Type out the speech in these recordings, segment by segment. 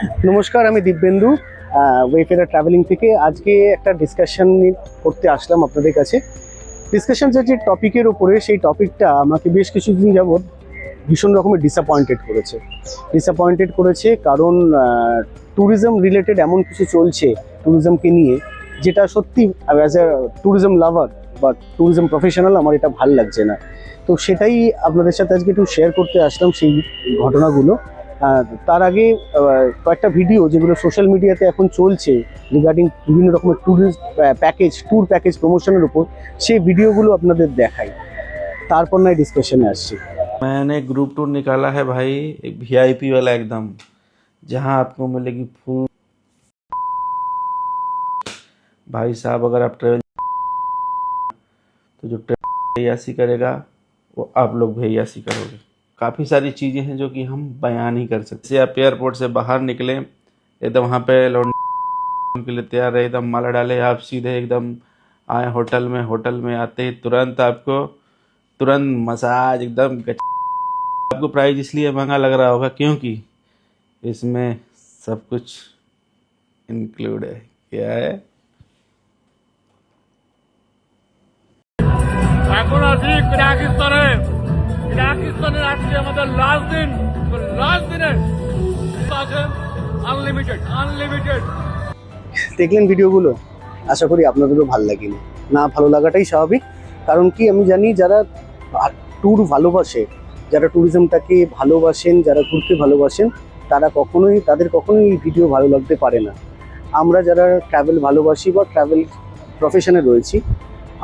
নমস্কার, আমি দিব্যেন্দু ওয়েফেয়ার ট্রাভেলিং থেকে। আজকে একটা ডিসকাশন করতে আসলাম আপনাদের কাছে। ডিসকাশন যে টপিকের উপরে, সেই টপিকটা আমাকে বেশ কিছুদিন যাবৎ ভীষণ রকমের ডিসঅ্যাপয়েন্টেড করেছে। কারণ ট্যুরিজম রিলেটেড এমন কিছু চলছে ট্যুরিজমকে নিয়ে, যেটা সত্যি অ্যাজ এ ট্যুরিজম লাভার বা ট্যুরিজম প্রফেশনাল আমার এটা ভাল লাগছে না। তো সেটাই আপনাদের সাথে আজকে একটু শেয়ার করতে আসলাম, সেই ঘটনাগুলো। তার আগে কয়েকটা ভিডিও যেগুলো সোশ্যাল মিডিয়াতে এখন চলছে রিগার্ডিং বিভিন্ন রকমের ট্যুর প্যাকেজ প্রমোশনের উপর, সেই ভিডিওগুলো আপনাদের দেখাই, তারপর নয় ডিসকাশনে আসছি। मैंने ग्रुप टूर निकाला है भाई, एक वीआईपी वाला एकदम, जहां आपको मिलेगी फुल। भाई साहब, अगर आप ट्रेवल तो जो ट्रेवल भैयासी करेगा वो आप लोग भैयासी करोगे। काफ़ी सारी चीज़ें हैं जो कि हम बयान नहीं कर सकते। जैसे आप एयरपोर्ट से बाहर निकले, एकदम वहाँ पे लौटने के लिए तैयार रहे, एकदम माला डाले, आप सीधे एकदम आए होटल में आते ही तुरंत आपको मसाज एकदम। आपको प्राइस इसलिए महंगा लग रहा होगा क्योंकि इसमें सब कुछ इंक्लूड है। क्या है? এখন আছি কিরাগিস্তানের আজকে আমাদের লাস্ট দিন। লাস্ট দিনে আছে আনলিমিটেড। দেখলেন ভিডিওগুলো, আশা করি আপনাদেরও ভালো লাগেনি। না ভালো লাগাটাই স্বাভাবিক, কারণ কি আমি জানি যারা ট্যুর ভালোবাসে, যারা ট্যুরিজমটাকে ভালোবাসেন, যারা ঘুরতে ভালোবাসেন, তাদের কখনোই এই ভিডিও ভালো লাগতে পারে না। আমরা যারা ট্রাভেল ভালোবাসি বা ট্রাভেল প্রফেশনে রয়েছি,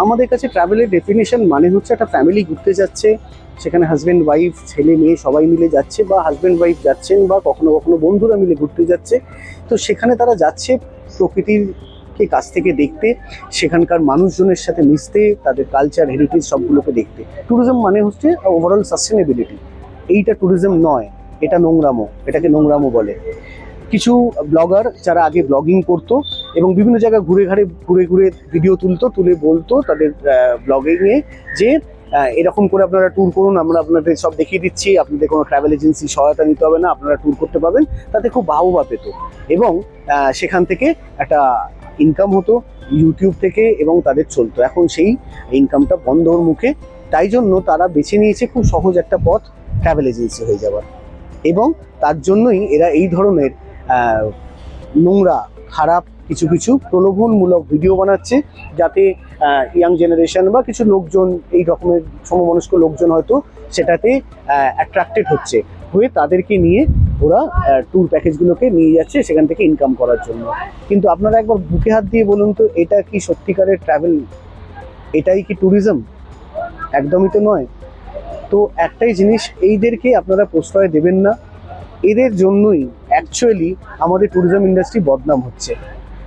আমাদের কাছে ট্রাভেলের ডেফিনেশন মানে হচ্ছে একটা ফ্যামিলি ঘুরতে যাচ্ছে, সেখানে হাজব্যান্ড ওয়াইফ ছেলে মেয়ে সবাই মিলে যাচ্ছে, বা হাজব্যান্ড ওয়াইফ যাচ্ছেন, বা কখনো কখনো বন্ধুরা মিলে ঘুরতে যাচ্ছে। তো সেখানে তারা যাচ্ছে প্রকৃতির কাছ থেকে দেখতে, সেখানকার মানুষজনের সাথে মিশতে, তাদের কালচার হেরিটেজ সবগুলোকে দেখতে। ট্যুরিজম মানে হচ্ছে ওভারঅল সাস্টেনেবিলিটি। এইটা ট্যুরিজম নয়, এটা নোংরামো, এটাকে নোংরামো বলে। কিছু ব্লগার যারা আগে ব্লগিং করতো এবং বিভিন্ন জায়গায় ঘুরে ভিডিও তুলে বলতো তাদের ব্লগিংয়ে যে এরকম করে আপনারা ট্যুর করুন, আমরা আপনাদের সব দেখিয়ে দিচ্ছি, আপনাদের কোনো ট্রাভেল এজেন্সি সহায়তা নিতে হবে না, আপনারা ট্যুর করতে পারবেন। তাতে খুব বাহবা পেত এবং সেখান থেকে একটা ইনকাম হতো ইউটিউব থেকে এবং তাদের চলতো। এখন সেই ইনকামটা বন্ধর মুখে, তাই জন্য তারা বেছে নিয়েছে খুব সহজ একটা পথ, ট্রাভেল এজেন্সি হয়ে যাওয়ার। এবং তার জন্যই এরা এই ধরনের নোংরা খারাপ কিছু প্রলোভনমূলক ভিডিও বানাচ্ছে, যাতে ইয়াং জেনারেশন বা কিছু লোকজন, এই রকমের সমমনস্ক লোকজন হয়তো সেটাতে অ্যাট্রাক্টেড হয়ে তাদেরকে নিয়ে ওরা ট্যুর প্যাকেজগুলোকে নিয়ে যাচ্ছে সেখান থেকে ইনকাম করার জন্য। কিন্তু আপনারা একবার বুকে হাত দিয়ে বলুন তো, এটা কি সত্যিকারের ট্রাভেল? এটাই কি ট্যুরিজম? একদমই তো নয়। তো একটাই জিনিস, এইদেরকে আপনারা প্রশ্রয় দেবেন না। এদের জন্যই অ্যাকচুয়ালি আমাদের ট্যুরিজম ইন্ডাস্ট্রি বদনাম হচ্ছে।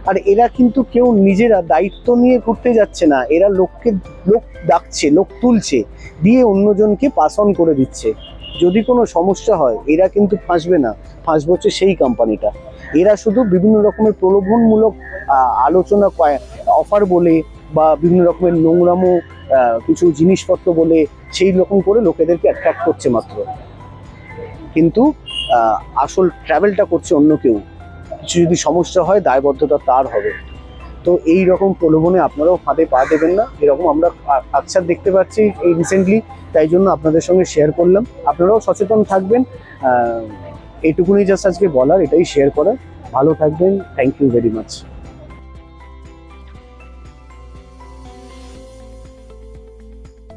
আর এরা কিন্তু কেউ নিজেরা দায়িত্ব নিয়ে ঘুরতে যাচ্ছে না, এরা লোক ডাকছে, লোক তুলছে, দিয়ে অন্যজনকে পাস অন করে দিচ্ছে। যদি কোনো সমস্যা হয় এরা কিন্তু ফাঁসবে না, ফাঁসবে হচ্ছে সেই কোম্পানিটা। এরা শুধু বিভিন্ন রকমের প্রলোভনমূলক আলোচনা, অফার বলে বা বিভিন্ন রকমের নোংরামো কিছু জিনিসপত্র বলে সেই রকম করে লোকেদেরকে অ্যাট্রাক্ট করছে মাত্র। কিন্তু আসল ট্রাভেলটা করছে অন্য কেউ। কিছু যদি সমস্যা হয় দায়বদ্ধতা তার হবে। তো এই রকম প্রলোভনে আপনারাও ফাঁদে পা দেবেন না। এরকম আমরা আকছার দেখতে পাচ্ছি এই রিসেন্টলি, তাই জন্য আপনাদের সঙ্গে শেয়ার করলাম। আপনারাও সচেতন থাকবেন, এইটুকুনি জাস্ট আজকে বলার, এটাই শেয়ার করার। ভালো থাকবেন, থ্যাংক ইউ ভেরি মাচ।